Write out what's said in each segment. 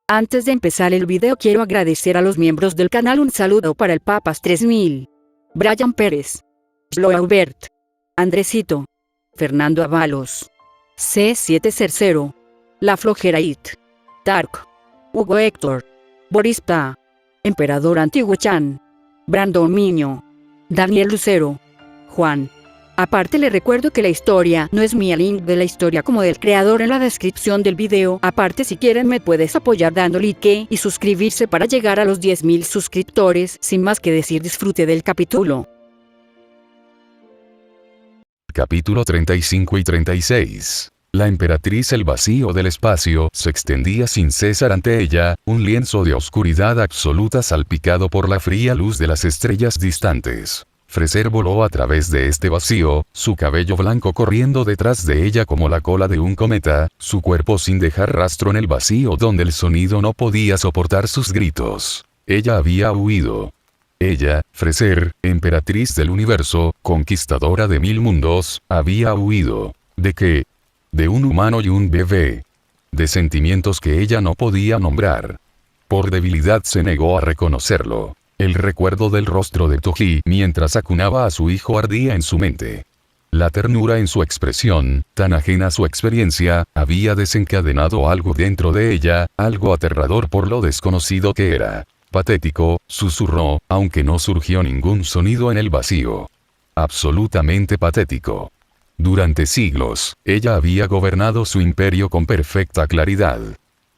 Antes de empezar el video quiero agradecer a los miembros del canal. Un saludo para el Papas 3000, Brian Pérez, Sloaubert, Andresito, Fernando Avalos, C700, La Flojera It, Tark, Hugo Héctor, Boris Pa, Emperador Antiguo Chan, Brandon Miño, Daniel Lucero, Juan. Aparte le recuerdo que la historia no es mía, link de la historia como del creador en la descripción del video. Aparte, si quieren me puedes apoyar dando like y suscribirse para llegar a los 10.000 suscriptores. Sin más que decir, disfrute del capítulo. Capítulo 35 y 36. La emperatriz. El vacío del espacio se extendía sin cesar ante ella, un lienzo de oscuridad absoluta salpicado por la fría luz de las estrellas distantes. Freser voló a través de este vacío, su cabello blanco corriendo detrás de ella como la cola de un cometa, su cuerpo sin dejar rastro en el vacío donde el sonido no podía soportar sus gritos. Ella había huido. Ella, Freser, emperatriz del universo, conquistadora de 1000 mundos, había huido. ¿De qué? De un humano y un bebé. De sentimientos que ella no podía nombrar. Por debilidad se negó a reconocerlo. El recuerdo del rostro de Toji mientras acunaba a su hijo ardía en su mente. La ternura en su expresión, tan ajena a su experiencia, había desencadenado algo dentro de ella, algo aterrador por lo desconocido que era. Patético, susurró, aunque no surgió ningún sonido en el vacío. Absolutamente patético. Durante siglos, ella había gobernado su imperio con perfecta claridad.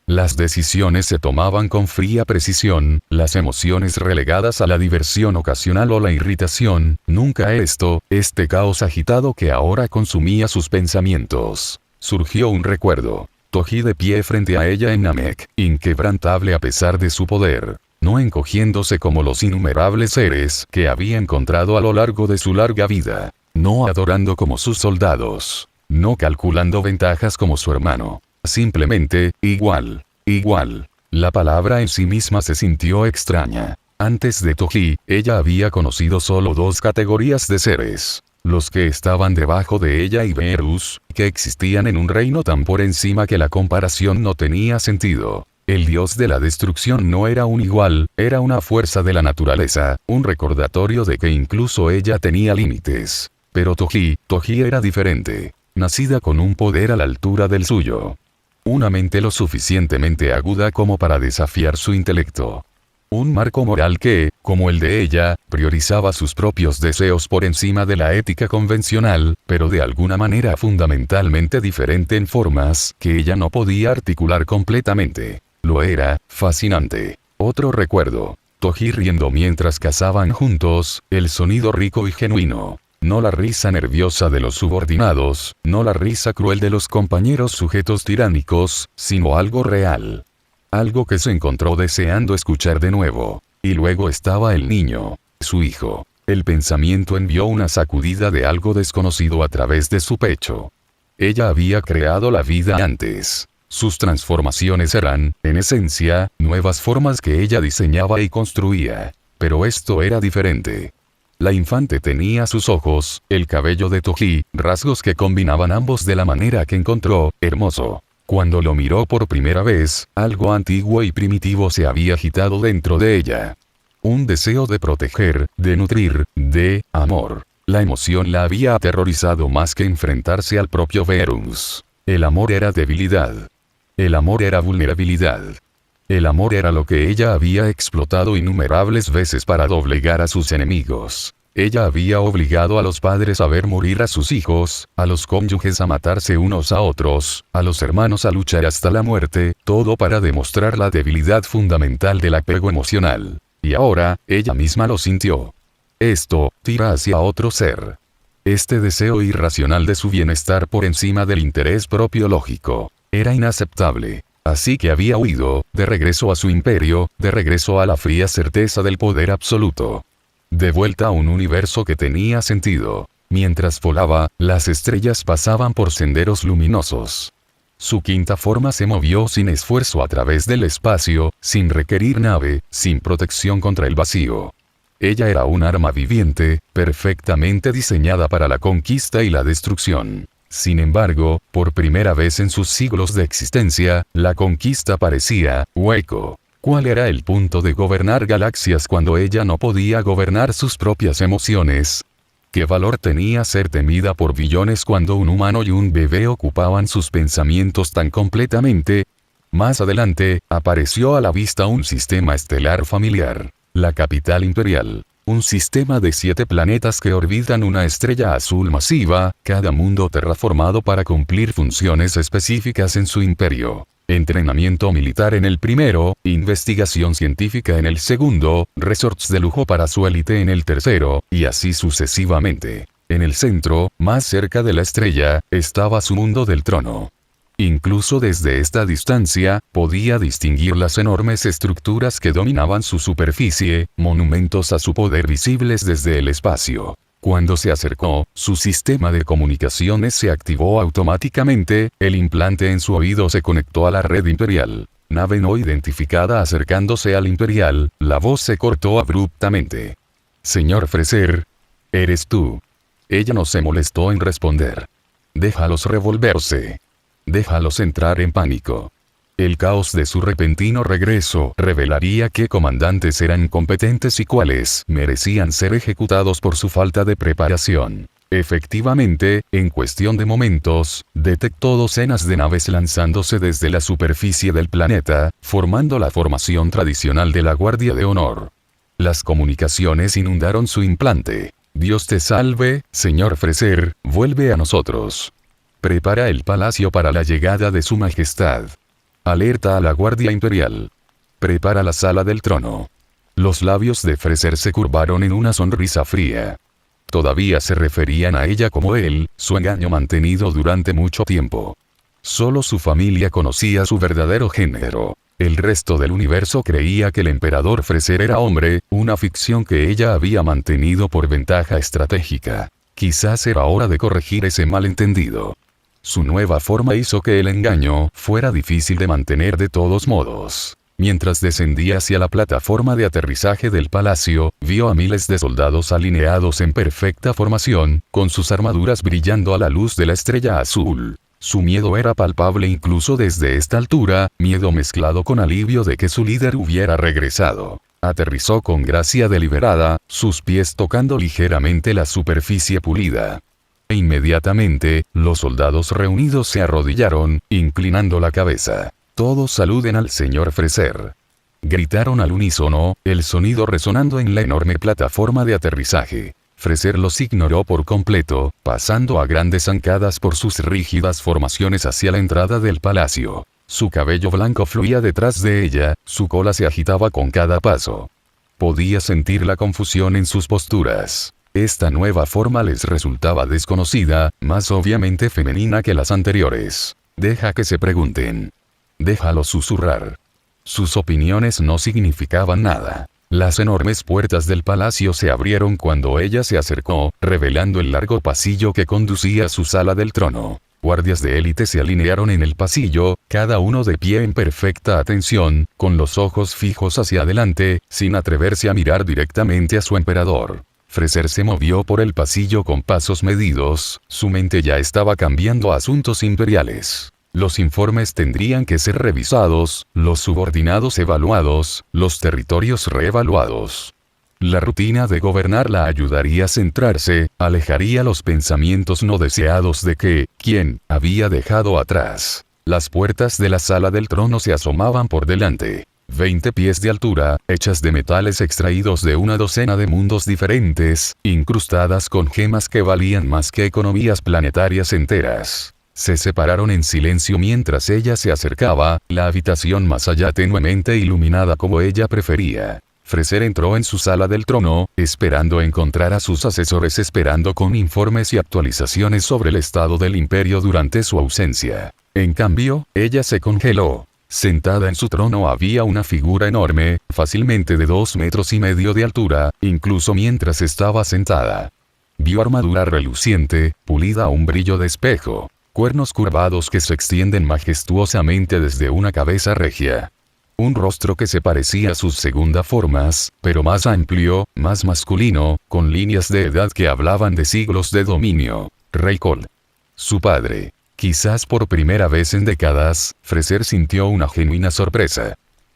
Las decisiones se tomaban con fría precisión, las emociones relegadas a la diversión ocasional o la irritación, nunca este caos agitado que ahora consumía sus pensamientos. Surgió un recuerdo. Toji de pie frente a ella en Namek, inquebrantable a pesar de su poder. No encogiéndose como los innumerables seres que había encontrado a lo largo de su larga vida. No adorando como sus soldados. No calculando ventajas como su hermano. Simplemente, igual. La palabra en sí misma se sintió extraña. Antes de Toji, ella había conocido solo dos categorías de seres. Los que estaban debajo de ella y Verus, que existían en un reino tan por encima que la comparación no tenía sentido. El dios de la destrucción no era un igual, era una fuerza de la naturaleza, un recordatorio de que incluso ella tenía límites. Pero Toji era diferente. Nacida con un poder a la altura del suyo. Una mente lo suficientemente aguda como para desafiar su intelecto. Un marco moral que, como el de ella, priorizaba sus propios deseos por encima de la ética convencional, pero de alguna manera fundamentalmente diferente en formas que ella no podía articular completamente. Lo era, fascinante. Otro recuerdo. Toji riendo mientras cazaban juntos, el sonido rico y genuino. No la risa nerviosa de los subordinados, no la risa cruel de los compañeros sujetos tiránicos, sino algo real. Algo que se encontró deseando escuchar de nuevo. Y luego estaba el niño, su hijo. El pensamiento envió una sacudida de algo desconocido a través de su pecho. Ella había creado la vida antes. Sus transformaciones eran, en esencia, nuevas formas que ella diseñaba y construía. Pero esto era diferente. La infante tenía sus ojos, el cabello de Toji, rasgos que combinaban ambos de la manera que encontró, hermoso. Cuando lo miró por primera vez, algo antiguo y primitivo se había agitado dentro de ella. Un deseo de proteger, de nutrir, de amor. La emoción la había aterrorizado más que enfrentarse al propio Verus. El amor era debilidad. El amor era vulnerabilidad. El amor era lo que ella había explotado innumerables veces para doblegar a sus enemigos. Ella había obligado a los padres a ver morir a sus hijos, a los cónyuges a matarse unos a otros, a los hermanos a luchar hasta la muerte, todo para demostrar la debilidad fundamental del apego emocional. Y ahora, ella misma lo sintió. Esto, tira hacia otro ser. Este deseo irracional de su bienestar por encima del interés propio lógico. Era inaceptable. Así que había huido, de regreso a su imperio, de regreso a la fría certeza del poder absoluto. De vuelta a un universo que tenía sentido. Mientras volaba, las estrellas pasaban por senderos luminosos. Su quinta forma se movió sin esfuerzo a través del espacio, sin requerir nave, sin protección contra el vacío. Ella era un arma viviente, perfectamente diseñada para la conquista y la destrucción. Sin embargo, por primera vez en sus siglos de existencia, la conquista parecía hueco. ¿Cuál era el punto de gobernar galaxias cuando ella no podía gobernar sus propias emociones? ¿Qué valor tenía ser temida por billones cuando un humano y un bebé ocupaban sus pensamientos tan completamente? Más adelante, apareció a la vista un sistema estelar familiar, la capital imperial. Un sistema de 7 planetas que orbitan una estrella azul masiva, cada mundo terraformado para cumplir funciones específicas en su imperio. Entrenamiento militar en el primero, investigación científica en el segundo, resorts de lujo para su élite en el tercero, y así sucesivamente. En el centro, más cerca de la estrella, estaba su mundo del trono. Incluso desde esta distancia, podía distinguir las enormes estructuras que dominaban su superficie, monumentos a su poder visibles desde el espacio. Cuando se acercó, su sistema de comunicaciones se activó automáticamente, el implante en su oído se conectó a la red imperial. Nave no identificada acercándose al imperial, la voz se cortó abruptamente. Señor Freser, ¿eres tú? Ella no se molestó en responder. Déjalos revolverse. Déjalos entrar en pánico. El caos de su repentino regreso revelaría qué comandantes eran competentes y cuáles merecían ser ejecutados por su falta de preparación. Efectivamente, en cuestión de momentos, detectó docenas de naves lanzándose desde la superficie del planeta, formando la formación tradicional de la Guardia de Honor. Las comunicaciones inundaron su implante. Dios te salve, señor Freser, vuelve a nosotros. Prepara el palacio para la llegada de su majestad. Alerta a la Guardia Imperial. Prepara la sala del trono. Los labios de Freser se curvaron en una sonrisa fría. Todavía se referían a ella como él, su engaño mantenido durante mucho tiempo. Solo su familia conocía su verdadero género. El resto del universo creía que el emperador Freser era hombre, una ficción que ella había mantenido por ventaja estratégica. Quizás era hora de corregir ese malentendido. Su nueva forma hizo que el engaño fuera difícil de mantener de todos modos. Mientras descendía hacia la plataforma de aterrizaje del palacio, vio a miles de soldados alineados en perfecta formación, con sus armaduras brillando a la luz de la estrella azul. Su miedo era palpable incluso desde esta altura, miedo mezclado con alivio de que su líder hubiera regresado. Aterrizó con gracia deliberada, sus pies tocando ligeramente la superficie pulida. E inmediatamente, los soldados reunidos se arrodillaron, inclinando la cabeza. Todos saluden al señor Freser. Gritaron al unísono, el sonido resonando en la enorme plataforma de aterrizaje. Freser los ignoró por completo, pasando a grandes zancadas por sus rígidas formaciones hacia la entrada del palacio. Su cabello blanco fluía detrás de ella, su cola se agitaba con cada paso. Podía sentir la confusión en sus posturas. Esta nueva forma les resultaba desconocida, más obviamente femenina que las anteriores. Deja que se pregunten. Déjalos susurrar. Sus opiniones no significaban nada. Las enormes puertas del palacio se abrieron cuando ella se acercó, revelando el largo pasillo que conducía a su sala del trono. Guardias de élite se alinearon en el pasillo, cada uno de pie en perfecta atención, con los ojos fijos hacia adelante, sin atreverse a mirar directamente a su emperador. Freser se movió por el pasillo con pasos medidos, su mente ya estaba cambiando a asuntos imperiales. Los informes tendrían que ser revisados, los subordinados evaluados, los territorios reevaluados. La rutina de gobernar la ayudaría a centrarse, alejaría los pensamientos no deseados de quién había dejado atrás. Las puertas de la sala del trono se asomaban por delante. 20 pies de altura, hechas de metales extraídos de una docena de mundos diferentes, incrustadas con gemas que valían más que economías planetarias enteras. Se separaron en silencio mientras ella se acercaba, la habitación más allá tenuemente iluminada como ella prefería. Freser entró en su sala del trono, esperando encontrar a sus asesores esperando con informes y actualizaciones sobre el estado del imperio durante su ausencia. En cambio, ella se congeló. Sentada en su trono había una figura enorme, fácilmente de 2,5 metros de altura, incluso mientras estaba sentada. Vio armadura reluciente, pulida a un brillo de espejo. Cuernos curvados que se extienden majestuosamente desde una cabeza regia. Un rostro que se parecía a sus segundas formas, pero más amplio, más masculino, con líneas de edad que hablaban de siglos de dominio. Rey Cole. Su padre. Quizás por primera vez en décadas, Freser sintió una genuina sorpresa.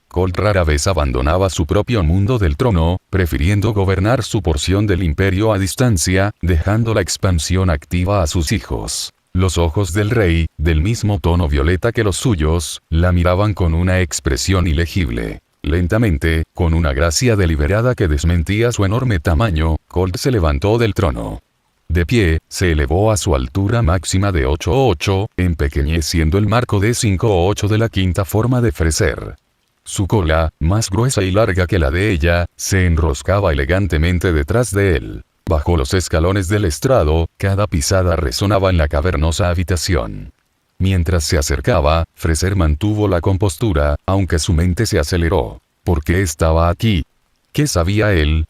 Colt rara vez abandonaba su propio mundo del trono, prefiriendo gobernar su porción del imperio a distancia, dejando la expansión activa a sus hijos. Los ojos del rey, del mismo tono violeta que los suyos, la miraban con una expresión ilegible. Lentamente, con una gracia deliberada que desmentía su enorme tamaño, Colt se levantó del trono. De pie, se elevó a su altura máxima de 8,8, empequeñeciendo el marco de 5,8 de la quinta forma de Freser. Su cola, más gruesa y larga que la de ella, se enroscaba elegantemente detrás de él. Bajo los escalones del estrado, cada pisada resonaba en la cavernosa habitación. Mientras se acercaba, Freser mantuvo la compostura, aunque su mente se aceleró. ¿Por qué estaba aquí? ¿Qué sabía él?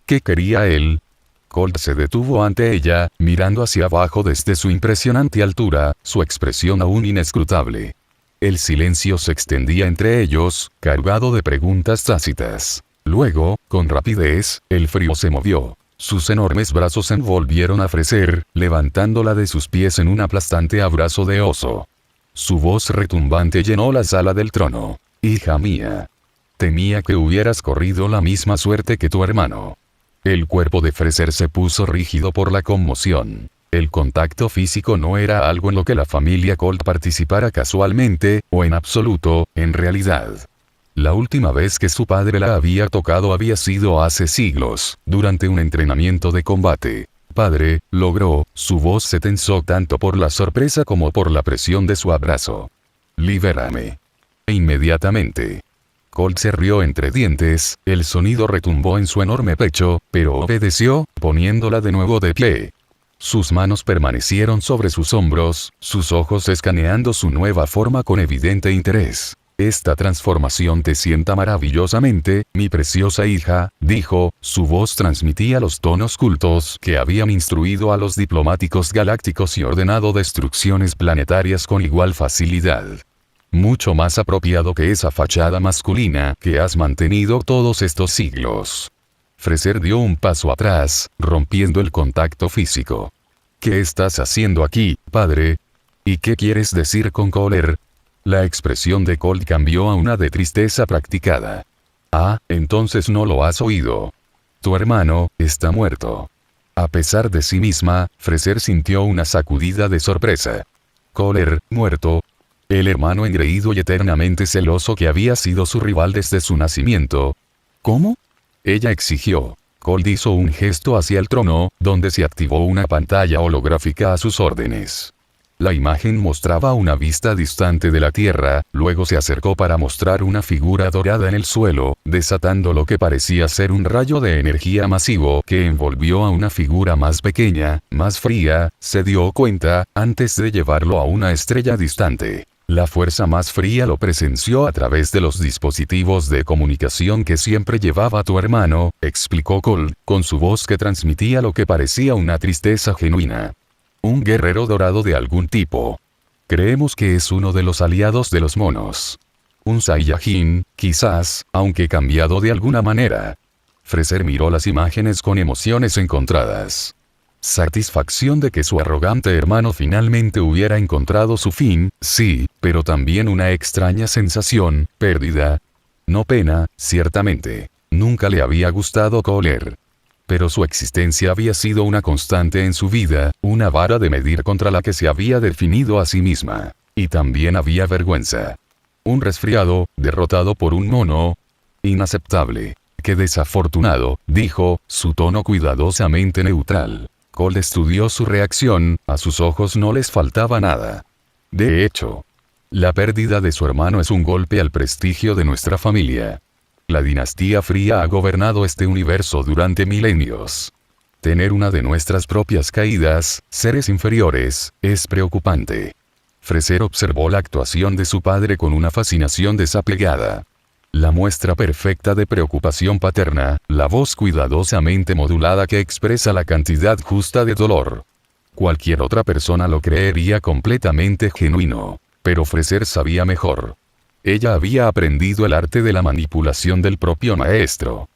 ¿Qué quería él? Colt se detuvo ante ella, mirando hacia abajo desde su impresionante altura, su expresión aún inescrutable. El silencio se extendía entre ellos, cargado de preguntas tácitas. Luego, con rapidez, el frío se movió. Sus enormes brazos envolvieron a Freser, levantándola de sus pies en un aplastante abrazo de oso. Su voz retumbante llenó la sala del trono. «Hija mía. Temía que hubieras corrido la misma suerte que tu hermano». El cuerpo de Freser se puso rígido por la conmoción. El contacto físico no era algo en lo que la familia Colt participara casualmente, o en absoluto, en realidad. La última vez que su padre la había tocado había sido hace siglos, durante un entrenamiento de combate. «Padre», logró, su voz se tensó tanto por la sorpresa como por la presión de su abrazo. «Libérame». Inmediatamente. Colt se rió entre dientes, el sonido retumbó en su enorme pecho, pero obedeció, poniéndola de nuevo de pie. Sus manos permanecieron sobre sus hombros, sus ojos escaneando su nueva forma con evidente interés. «Esta transformación te sienta maravillosamente, mi preciosa hija», dijo, su voz transmitía los tonos cultos que habían instruido a los diplomáticos galácticos y ordenado destrucciones planetarias con igual facilidad. «Mucho más apropiado que esa fachada masculina que has mantenido todos estos siglos». Freser dio un paso atrás, rompiendo el contacto físico. «¿Qué estás haciendo aquí, padre? ¿Y qué quieres decir con Kohler?». La expresión de Colt cambió a una de tristeza practicada. «Ah, entonces no lo has oído. Tu hermano está muerto». A pesar de sí misma, Freser sintió una sacudida de sorpresa. «Kohler, muerto». El hermano engreído y eternamente celoso que había sido su rival desde su nacimiento. «¿Cómo?», ella exigió. Colt hizo un gesto hacia el trono, donde se activó una pantalla holográfica a sus órdenes. La imagen mostraba una vista distante de la Tierra, luego se acercó para mostrar una figura dorada en el suelo, desatando lo que parecía ser un rayo de energía masivo que envolvió a una figura más pequeña, más fría, se dio cuenta, antes de llevarlo a una estrella distante. La fuerza más fría lo presenció a través de los dispositivos de comunicación que siempre llevaba tu hermano, explicó Colt, con su voz que transmitía lo que parecía una tristeza genuina. «Un guerrero dorado de algún tipo. Creemos que es uno de los aliados de los monos. Un Saiyajin, quizás, aunque cambiado de alguna manera». Freser miró las imágenes con emociones encontradas. Satisfacción de que su arrogante hermano finalmente hubiera encontrado su fin, sí, pero también una extraña sensación, pérdida. No pena, ciertamente. Nunca le había gustado Kohler. Pero su existencia había sido una constante en su vida, una vara de medir contra la que se había definido a sí misma. Y también había vergüenza. Un resfriado, derrotado por un mono. Inaceptable. «Qué desafortunado», dijo, su tono cuidadosamente neutral. Colt estudió su reacción, a sus ojos no les faltaba nada. «De hecho, la pérdida de su hermano es un golpe al prestigio de nuestra familia. La dinastía fría ha gobernado este universo durante milenios. Tener una de nuestras propias caídas, seres inferiores, es preocupante». Freser observó la actuación de su padre con una fascinación desapegada. La muestra perfecta de preocupación paterna, la voz cuidadosamente modulada que expresa la cantidad justa de dolor. Cualquier otra persona lo creería completamente genuino. Pero Freser sabía mejor. Ella había aprendido el arte de la manipulación del propio maestro.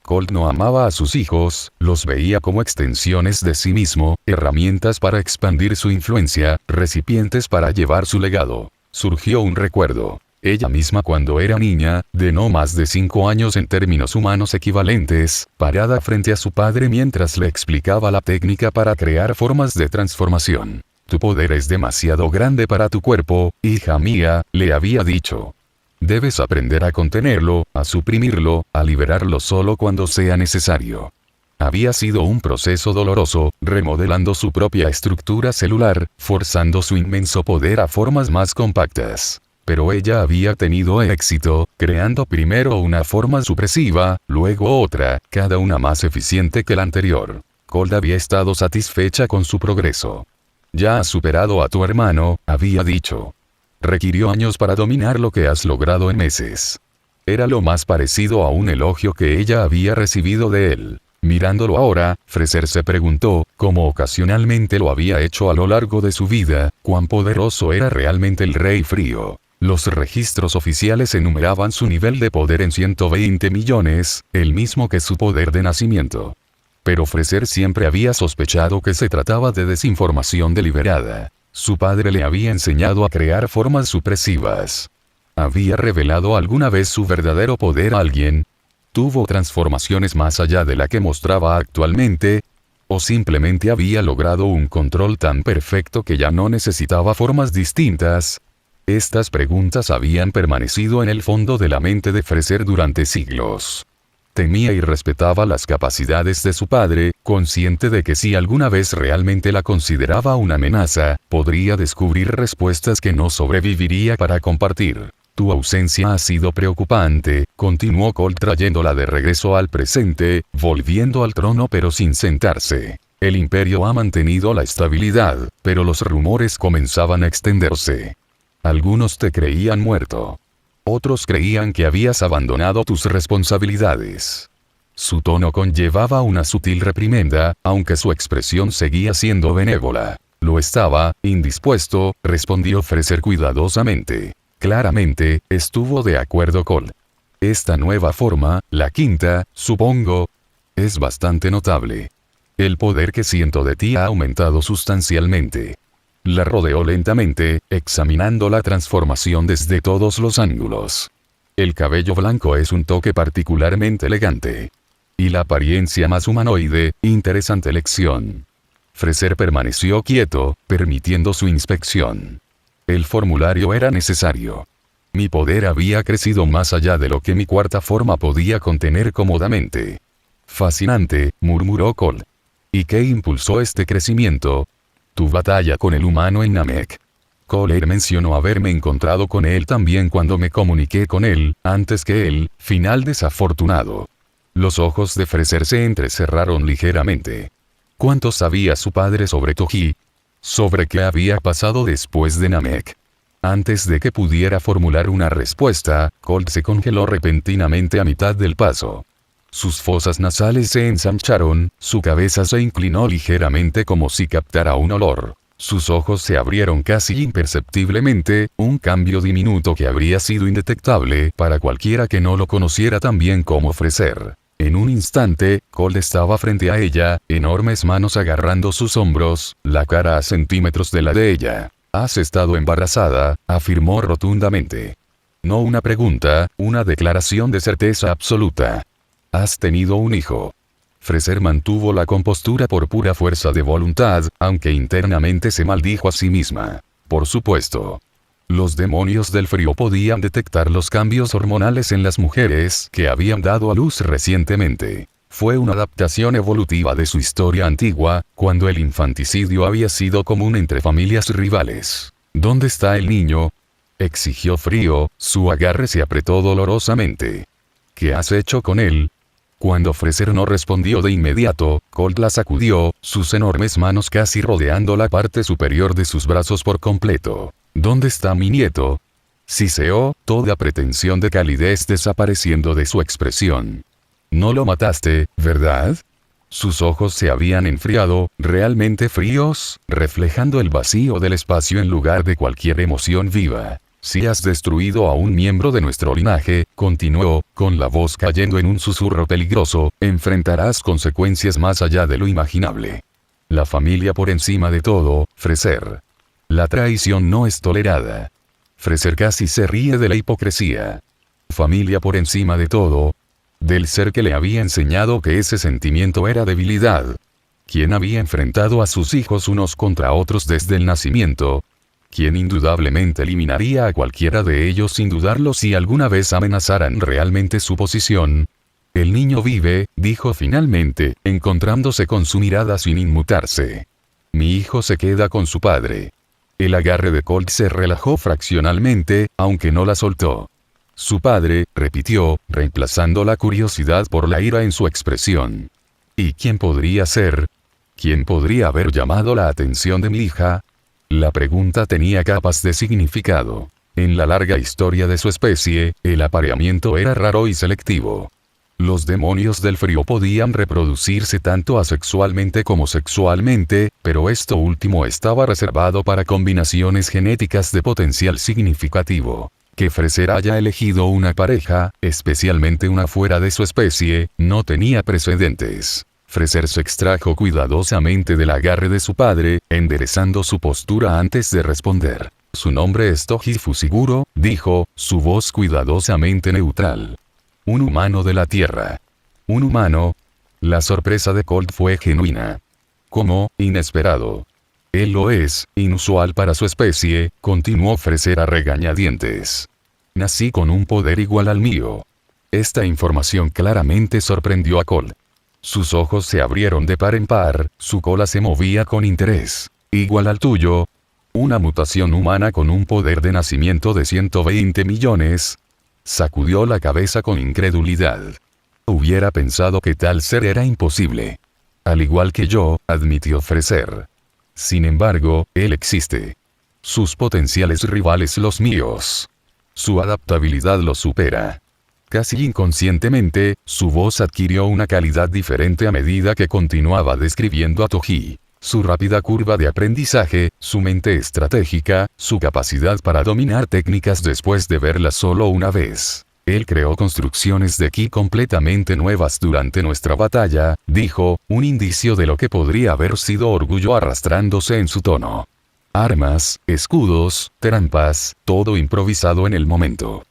Colt no amaba a sus hijos, los veía como extensiones de sí mismo, herramientas para expandir su influencia, recipientes para llevar su legado. Surgió un recuerdo. Ella misma cuando era niña, de no más de 5 años en términos humanos equivalentes, parada frente a su padre mientras le explicaba la técnica para crear formas de transformación. Tu poder es demasiado grande para tu cuerpo, hija mía, le había dicho. Debes aprender a contenerlo, a suprimirlo, a liberarlo solo cuando sea necesario. Había sido un proceso doloroso, remodelando su propia estructura celular, forzando su inmenso poder a formas más compactas. Pero ella había tenido éxito, creando primero una forma supresiva, luego otra, cada una más eficiente que la anterior. Colt había estado satisfecha con su progreso. Ya has superado a tu hermano, había dicho. Requirió años para dominar lo que has logrado en meses. Era lo más parecido a un elogio que ella había recibido de él. Mirándolo ahora, Fraser se preguntó, como ocasionalmente lo había hecho a lo largo de su vida, cuán poderoso era realmente el Rey Frío. Los registros oficiales enumeraban su nivel de poder en 120 millones, el mismo que su poder de nacimiento. Pero Fraser siempre había sospechado que se trataba de desinformación deliberada. Su padre le había enseñado a crear formas supresivas. ¿Había revelado alguna vez su verdadero poder a alguien? ¿Tuvo transformaciones más allá de la que mostraba actualmente? ¿O simplemente había logrado un control tan perfecto que ya no necesitaba formas distintas? Estas preguntas habían permanecido en el fondo de la mente de Fraser durante siglos. Temía y respetaba las capacidades de su padre, consciente de que si alguna vez realmente la consideraba una amenaza, podría descubrir respuestas que no sobreviviría para compartir. Tu ausencia ha sido preocupante, continuó Colt trayéndola de regreso al presente, volviendo al trono pero sin sentarse. El imperio ha mantenido la estabilidad, pero los rumores comenzaban a extenderse. Algunos te creían muerto. Otros creían que habías abandonado tus responsabilidades. Su tono conllevaba una sutil reprimenda, aunque su expresión seguía siendo benévola. Lo estaba, indispuesto, respondió Fraser cuidadosamente. Claramente, estuvo de acuerdo Colt. Esta nueva forma, la quinta, supongo, es bastante notable. El poder que siento de ti ha aumentado sustancialmente. La rodeó lentamente, examinando la transformación desde todos los ángulos. El cabello blanco es un toque particularmente elegante. Y la apariencia más humanoide, interesante elección. Fraser permaneció quieto, permitiendo su inspección. El formulario era necesario. Mi poder había crecido más allá de lo que mi cuarta forma podía contener cómodamente. Fascinante, murmuró Colt. ¿Y qué impulsó este crecimiento? Tu batalla con el humano en Namek. Kohler mencionó haberme encontrado con él también cuando me comuniqué con él, antes que él, final desafortunado. Los ojos de Fraser se entrecerraron ligeramente. ¿Cuánto sabía su padre sobre Toji? ¿Sobre qué había pasado después de Namek? Antes de que pudiera formular una respuesta, Colt se congeló repentinamente a mitad del paso. Sus fosas nasales se ensancharon, su cabeza se inclinó ligeramente como si captara un olor. Sus ojos se abrieron casi imperceptiblemente, un cambio diminuto que habría sido indetectable para cualquiera que no lo conociera tan bien como Fraser. En un instante, Colt estaba frente a ella, enormes manos agarrando sus hombros, la cara a centímetros de la de ella. «Has estado embarazada», afirmó rotundamente. No una pregunta, una declaración de certeza absoluta. «Has tenido un hijo». Fraser mantuvo la compostura por pura fuerza de voluntad, aunque internamente se maldijo a sí misma. Por supuesto. Los demonios del frío podían detectar los cambios hormonales en las mujeres que habían dado a luz recientemente. Fue una adaptación evolutiva de su historia antigua, cuando el infanticidio había sido común entre familias rivales. ¿Dónde está el niño?, exigió Frío, su agarre se apretó dolorosamente. ¿Qué has hecho con él? Cuando Fraser no respondió de inmediato, Colt la sacudió, sus enormes manos casi rodeando la parte superior de sus brazos por completo. ¿Dónde está mi nieto?, siseó, toda pretensión de calidez desapareciendo de su expresión. No lo mataste, ¿verdad? Sus ojos se habían enfriado, realmente fríos, reflejando el vacío del espacio en lugar de cualquier emoción viva. Si has destruido a un miembro de nuestro linaje, continuó, con la voz cayendo en un susurro peligroso, enfrentarás consecuencias más allá de lo imaginable. La familia por encima de todo, Freser. La traición no es tolerada. Freser casi se ríe de la hipocresía. Familia por encima de todo. Del ser que le había enseñado que ese sentimiento era debilidad. Quien había enfrentado a sus hijos unos contra otros desde el nacimiento. Quien indudablemente eliminaría a cualquiera de ellos sin dudarlo si alguna vez amenazaran realmente su posición. El niño vive, dijo finalmente, encontrándose con su mirada sin inmutarse. Mi hijo se queda con su padre. El agarre de Colt se relajó fraccionalmente, aunque no la soltó. Su padre, repitió, reemplazando la curiosidad por la ira en su expresión. ¿Y quién podría ser? ¿Quién podría haber llamado la atención de mi hija? La pregunta tenía capas de significado. En la larga historia de su especie, el apareamiento era raro y selectivo. Los demonios del frío podían reproducirse tanto asexualmente como sexualmente, pero esto último estaba reservado para combinaciones genéticas de potencial significativo. Que Freser haya elegido una pareja, especialmente una fuera de su especie, no tenía precedentes. Freser se extrajo cuidadosamente del agarre de su padre, enderezando su postura antes de responder. Su nombre es Toji Fusiguro, dijo, su voz cuidadosamente neutral. Un humano de la Tierra. ¿Un humano? La sorpresa de Colt fue genuina. ¿Cómo? Inesperado. Él lo es, inusual para su especie, continuó Freser a regañadientes. Nací con un poder igual al mío. Esta información claramente sorprendió a Colt. Sus ojos se abrieron de par en par, su cola se movía con interés. ¿Igual al tuyo? ¿Una mutación humana con un poder de nacimiento de 120 millones? Sacudió la cabeza con incredulidad. Hubiera pensado que tal ser era imposible. Al igual que yo, admitió Freser. Sin embargo, él existe. Sus potenciales rivales los míos. Su adaptabilidad los supera. Casi inconscientemente, su voz adquirió una calidad diferente a medida que continuaba describiendo a Toji. Su rápida curva de aprendizaje, su mente estratégica, su capacidad para dominar técnicas después de verlas solo una vez. Él creó construcciones de ki completamente nuevas durante nuestra batalla, dijo, un indicio de lo que podría haber sido orgullo arrastrándose en su tono. Armas, escudos, trampas, todo improvisado en el momento.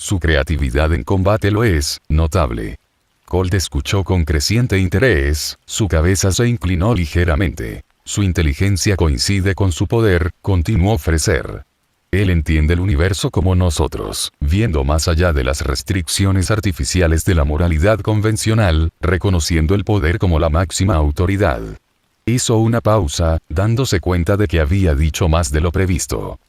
Su creatividad en combate lo es, notable. Colt escuchó con creciente interés, su cabeza se inclinó ligeramente. Su inteligencia coincide con su poder, continuó Freser. Él entiende el universo como nosotros, viendo más allá de las restricciones artificiales de la moralidad convencional, reconociendo el poder como la máxima autoridad. Hizo una pausa, dándose cuenta de que había dicho más de lo previsto.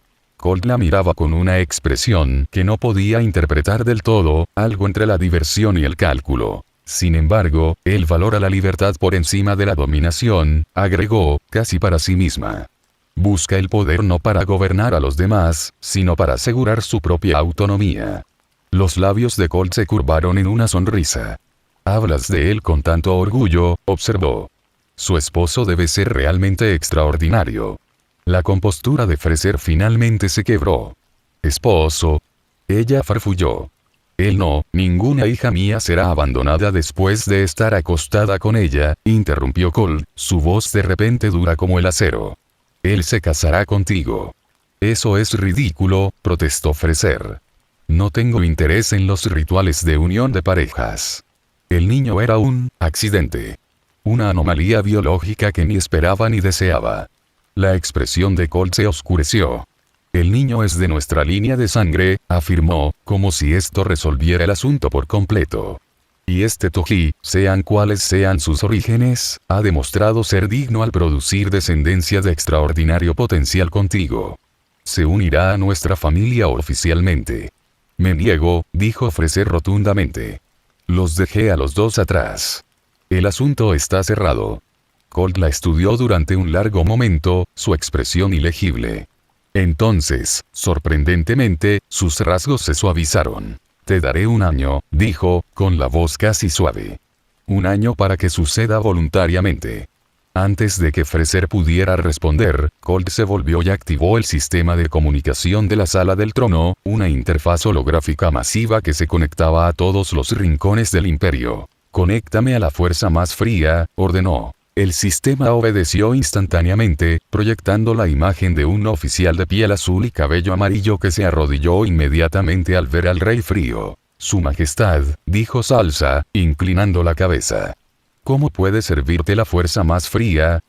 Colt la miraba con una expresión que no podía interpretar del todo, algo entre la diversión y el cálculo. Sin embargo, él valora la libertad por encima de la dominación, agregó, casi para sí misma. Busca el poder no para gobernar a los demás, sino para asegurar su propia autonomía. Los labios de Colt se curvaron en una sonrisa. Hablas de él con tanto orgullo, observó. Su esposo debe ser realmente extraordinario. La compostura de Freser finalmente se quebró. Esposo. Ella farfulló. Él no, ninguna hija mía será abandonada después de estar acostada con ella, interrumpió Colt, su voz de repente dura como el acero. Él se casará contigo. Eso es ridículo, protestó Freser. No tengo interés en los rituales de unión de parejas. El niño era un accidente. Una anomalía biológica que ni esperaba ni deseaba. La expresión de Colt se oscureció. El niño es de nuestra línea de sangre, afirmó, como si esto resolviera el asunto por completo. Y este Toji, sean cuales sean sus orígenes, ha demostrado ser digno al producir descendencia de extraordinario potencial contigo. Se unirá a nuestra familia oficialmente. Me niego, dijo Freser rotundamente. Los dejé a los dos atrás. El asunto está cerrado. Colt la estudió durante un largo momento, su expresión ilegible. Entonces, sorprendentemente, sus rasgos se suavizaron. Te daré un año, dijo, con la voz casi suave. Un año para que suceda voluntariamente. Antes de que Freser pudiera responder, Colt se volvió y activó el sistema de comunicación de la sala del trono, una interfaz holográfica masiva que se conectaba a todos los rincones del imperio. «Conéctame a la fuerza más fría», ordenó. El sistema obedeció instantáneamente, proyectando la imagen de un oficial de piel azul y cabello amarillo que se arrodilló inmediatamente al ver al rey frío. «Su majestad», dijo Salsa, inclinando la cabeza. «¿Cómo puede servirte la fuerza más fría?»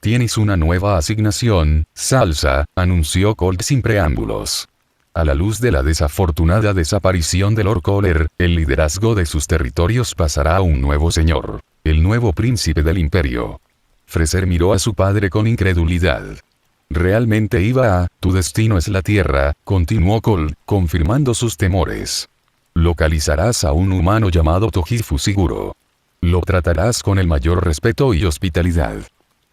«Tienes una nueva asignación, Salsa», anunció Colt sin preámbulos. A la luz de la desafortunada desaparición de Lord Kohler, el liderazgo de sus territorios pasará a un nuevo señor, el nuevo príncipe del imperio. Freser miró a su padre con incredulidad. «Realmente iba a, tu destino es la tierra», continuó Colt, confirmando sus temores. «Localizarás a un humano llamado Toji Fusiguro. Lo tratarás con el mayor respeto y hospitalidad.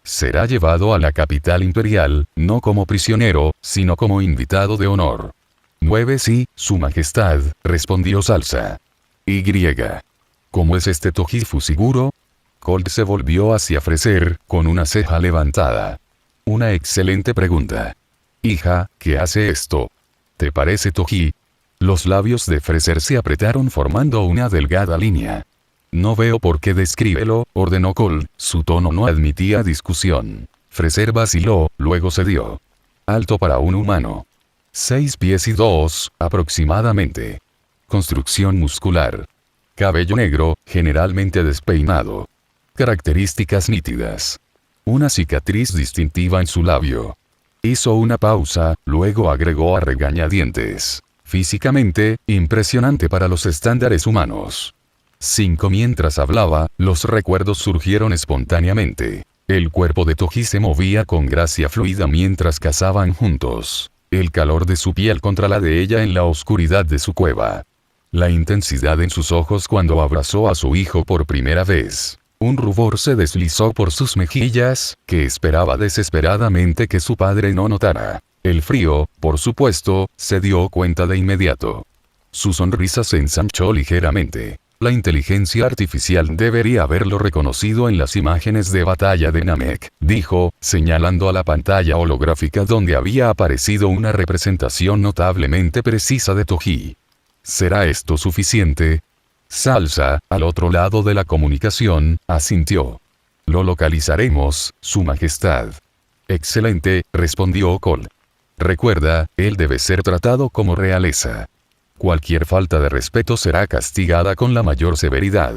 Será llevado a la capital imperial, no como prisionero, sino como invitado de honor». «9 sí, su majestad», respondió Salsa. «Y. ¿Cómo es este Toji Fusiguro?» Colt se volvió hacia Freser, con una ceja levantada. «Una excelente pregunta. Hija, ¿qué hace esto? ¿Te parece Toji?» Los labios de Freser se apretaron formando una delgada línea. «No veo por qué descríbelo», ordenó Colt, su tono no admitía discusión. Freser vaciló, luego cedió. «Alto para un humano. 6 pies y 2, aproximadamente. Construcción muscular. Cabello negro, generalmente despeinado. Características nítidas. Una cicatriz distintiva en su labio». Hizo una pausa, luego agregó a regañadientes. «Físicamente, impresionante para los estándares humanos». 5 Mientras hablaba, los recuerdos surgieron espontáneamente. El cuerpo de Toji se movía con gracia fluida mientras cazaban juntos. El calor de su piel contra la de ella en la oscuridad de su cueva. La intensidad en sus ojos cuando abrazó a su hijo por primera vez. Un rubor se deslizó por sus mejillas, que esperaba desesperadamente que su padre no notara. El frío, por supuesto, se dio cuenta de inmediato. Su sonrisa se ensanchó ligeramente. La inteligencia artificial debería haberlo reconocido en las imágenes de batalla de Namek, dijo, señalando a la pantalla holográfica donde había aparecido una representación notablemente precisa de Toji. ¿Será esto suficiente? Salsa, al otro lado de la comunicación, asintió. «Lo localizaremos, su majestad». «Excelente», respondió Colt. «Recuerda, él debe ser tratado como realeza. Cualquier falta de respeto será castigada con la mayor severidad».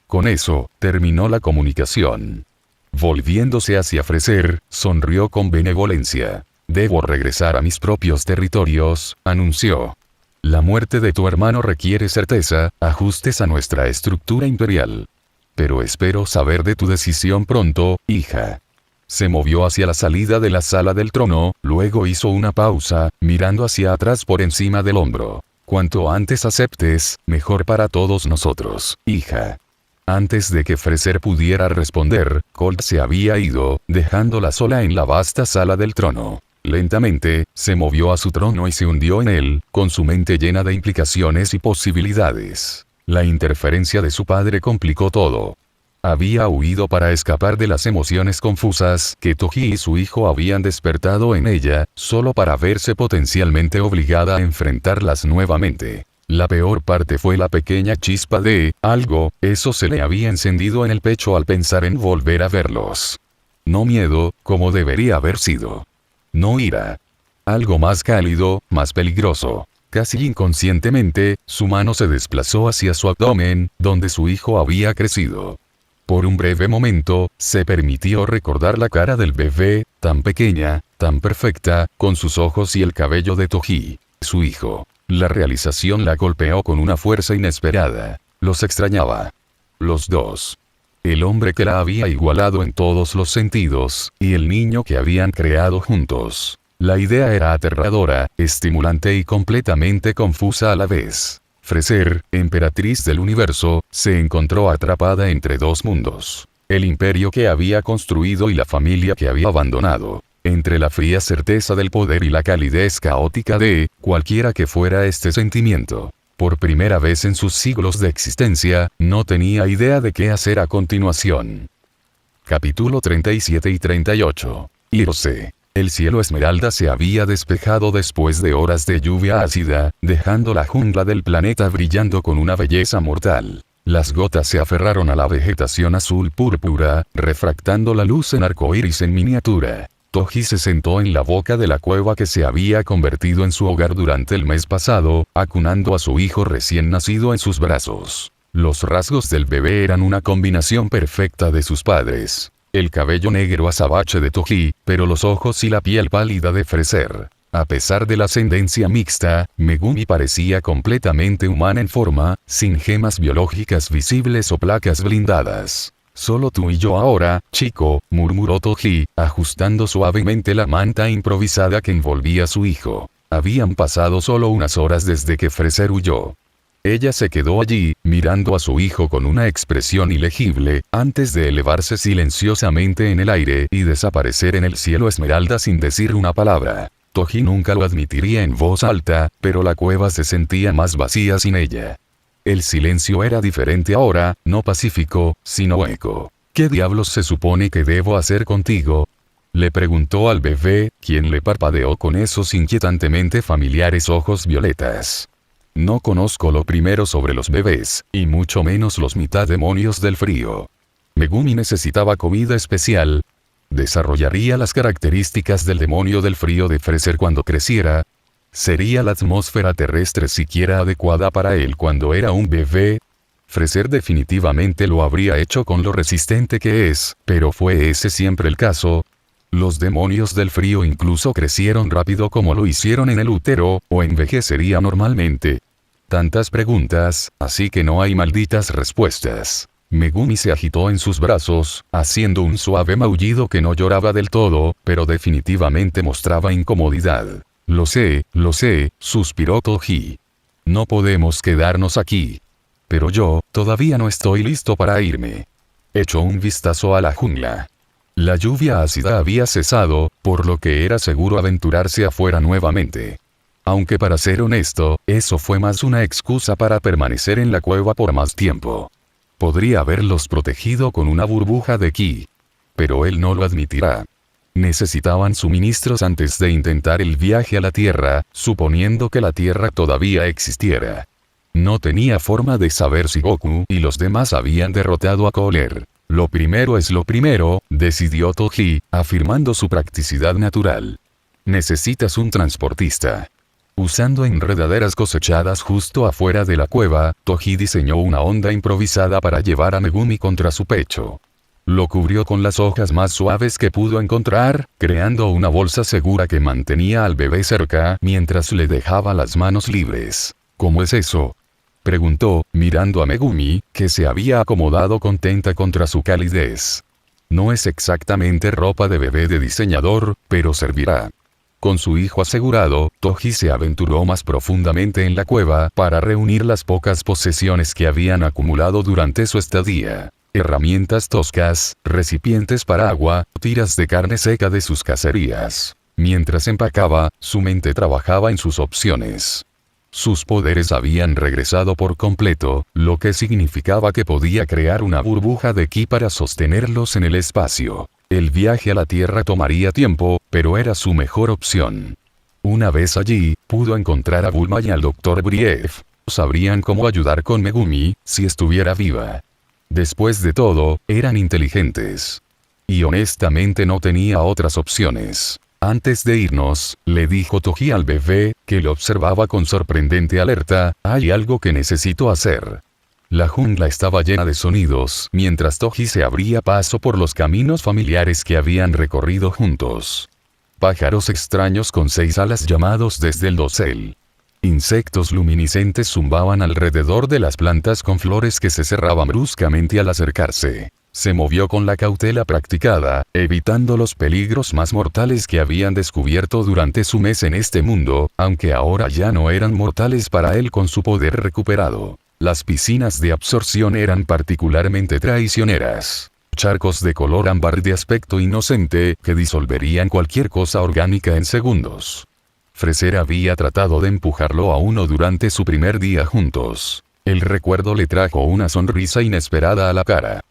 Con eso, terminó la comunicación. Volviéndose hacia Freser, sonrió con benevolencia. «Debo regresar a mis propios territorios», anunció. «La muerte de tu hermano requiere certeza, ajustes a nuestra estructura imperial. Pero espero saber de tu decisión pronto, hija». Se movió hacia la salida de la sala del trono, luego hizo una pausa, mirando hacia atrás por encima del hombro. «Cuanto antes aceptes, mejor para todos nosotros, hija». Antes de que Freser pudiera responder, Colt se había ido, dejándola sola en la vasta sala del trono. Lentamente, se movió a su trono y se hundió en él, con su mente llena de implicaciones y posibilidades. La interferencia de su padre complicó todo. Había huido para escapar de las emociones confusas que Toji y su hijo habían despertado en ella, solo para verse potencialmente obligada a enfrentarlas nuevamente. La peor parte fue la pequeña chispa de algo, eso se le había encendido en el pecho al pensar en volver a verlos. No miedo, como debería haber sido. No ira. Algo más cálido, más peligroso. Casi inconscientemente, su mano se desplazó hacia su abdomen, donde su hijo había crecido. Por un breve momento, se permitió recordar la cara del bebé, tan pequeña, tan perfecta, con sus ojos y el cabello de Toji, su hijo. La realización la golpeó con una fuerza inesperada. Los extrañaba. Los dos. El hombre que la había igualado en todos los sentidos, y el niño que habían creado juntos. La idea era aterradora, estimulante y completamente confusa a la vez. Freser, emperatriz del universo, se encontró atrapada entre dos mundos. El imperio que había construido y la familia que había abandonado. Entre la fría certeza del poder y la calidez caótica de, cualquiera que fuera este sentimiento. Por primera vez en sus siglos de existencia, no tenía idea de qué hacer a continuación. Capítulo 37 y 38. Irse. El cielo esmeralda se había despejado después de horas de lluvia ácida, dejando la jungla del planeta brillando con una belleza mortal. Las gotas se aferraron a la vegetación azul púrpura, refractando la luz en arcoíris en miniatura. Toji se sentó en la boca de la cueva que se había convertido en su hogar durante el mes pasado, acunando a su hijo recién nacido en sus brazos. Los rasgos del bebé eran una combinación perfecta de sus padres. El cabello negro azabache de Toji, pero los ojos y la piel pálida de Freser. A pesar de la ascendencia mixta, Megumi parecía completamente humana en forma, sin gemas biológicas visibles o placas blindadas. Solo tú y yo ahora, chico, murmuró Toji, ajustando suavemente la manta improvisada que envolvía a su hijo. Habían pasado solo unas horas desde que Freser huyó. Ella se quedó allí, mirando a su hijo con una expresión ilegible, antes de elevarse silenciosamente en el aire y desaparecer en el cielo esmeralda sin decir una palabra. Toji nunca lo admitiría en voz alta, pero la cueva se sentía más vacía sin ella. El silencio era diferente ahora, no pacífico, sino eco. ¿Qué diablos se supone que debo hacer contigo?, le preguntó al bebé, quien le parpadeó con esos inquietantemente familiares ojos violetas. No conozco lo primero sobre los bebés, y mucho menos los mitad demonios del frío. Megumi necesitaba comida especial. ¿Desarrollaría las características del demonio del frío de Freser cuando creciera? ¿Sería la atmósfera terrestre siquiera adecuada para él cuando era un bebé? Freser definitivamente lo habría hecho con lo resistente que es, pero ¿fue ese siempre el caso? ¿Los demonios del frío incluso crecieron rápido como lo hicieron en el útero, o envejecería normalmente? Tantas preguntas, así que no hay malditas respuestas. Megumi se agitó en sus brazos, haciendo un suave maullido que no lloraba del todo, pero definitivamente mostraba incomodidad. Lo sé, suspiró Toji. No podemos quedarnos aquí. Pero yo, todavía no estoy listo para irme. Echó un vistazo a la jungla. La lluvia ácida había cesado, por lo que era seguro aventurarse afuera nuevamente. Aunque para ser honesto, eso fue más una excusa para permanecer en la cueva por más tiempo. Podría haberlos protegido con una burbuja de ki. Pero él no lo admitirá. Necesitaban suministros antes de intentar el viaje a la Tierra, suponiendo que la Tierra todavía existiera. No tenía forma de saber si Goku y los demás habían derrotado a Cooler. Lo primero es lo primero, decidió Toji, afirmando su practicidad natural. Necesitas un transportista. Usando enredaderas cosechadas justo afuera de la cueva, Toji diseñó una onda improvisada para llevar a Megumi contra su pecho. Lo cubrió con las hojas más suaves que pudo encontrar, creando una bolsa segura que mantenía al bebé cerca mientras le dejaba las manos libres. ¿Cómo es eso?, preguntó, mirando a Megumi, que se había acomodado contenta contra su calidez. No es exactamente ropa de bebé de diseñador, pero servirá. Con su hijo asegurado, Toji se aventuró más profundamente en la cueva para reunir las pocas posesiones que habían acumulado durante su estadía. Herramientas toscas, recipientes para agua, tiras de carne seca de sus cacerías. Mientras empacaba, su mente trabajaba en sus opciones. Sus poderes habían regresado por completo, lo que significaba que podía crear una burbuja de ki para sostenerlos en el espacio. El viaje a la Tierra tomaría tiempo, pero era su mejor opción. Una vez allí, pudo encontrar a Bulma y al Dr. Brief. Sabrían cómo ayudar con Megumi, si estuviera viva. Después de todo, eran inteligentes. Y honestamente no tenía otras opciones. Antes de irnos, le dijo Toji al bebé, que lo observaba con sorprendente alerta, hay algo que necesito hacer. La jungla estaba llena de sonidos, mientras Toji se abría paso por los caminos familiares que habían recorrido juntos. Pájaros extraños con 6 alas llamados desde el dosel. Insectos luminiscentes zumbaban alrededor de las plantas con flores que se cerraban bruscamente al acercarse. Se movió con la cautela practicada, evitando los peligros más mortales que habían descubierto durante su mes en este mundo, aunque ahora ya no eran mortales para él con su poder recuperado. Las piscinas de absorción eran particularmente traicioneras. Charcos de color ámbar de aspecto inocente, que disolverían cualquier cosa orgánica en segundos. Freser había tratado de empujarlo a uno durante su primer día juntos. El recuerdo le trajo una sonrisa inesperada a la cara.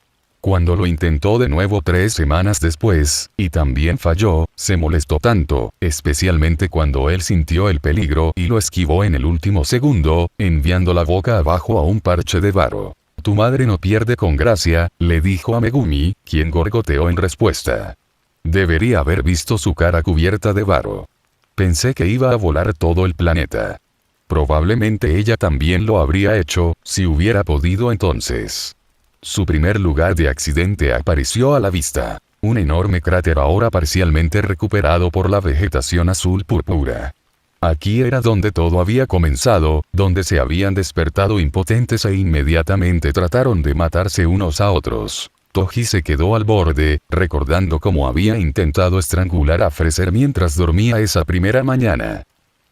Cuando lo intentó de nuevo 3 semanas después, y también falló, se molestó tanto, especialmente cuando él sintió el peligro y lo esquivó en el último segundo, enviando la boca abajo a un parche de barro. Tu madre no pierde con gracia, le dijo a Megumi, quien gorgoteó en respuesta. Debería haber visto su cara cubierta de barro. Pensé que iba a volar todo el planeta. Probablemente ella también lo habría hecho, si hubiera podido entonces. Su primer lugar de accidente apareció a la vista. Un enorme cráter ahora parcialmente recuperado por la vegetación azul púrpura. Aquí era donde todo había comenzado, donde se habían despertado impotentes e inmediatamente trataron de matarse unos a otros. Toji se quedó al borde, recordando cómo había intentado estrangular a Freezer mientras dormía esa primera mañana.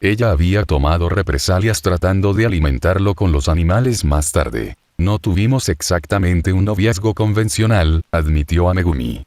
Ella había tomado represalias tratando de alimentarlo con los animales más tarde. No tuvimos exactamente un noviazgo convencional, admitió a Megumi.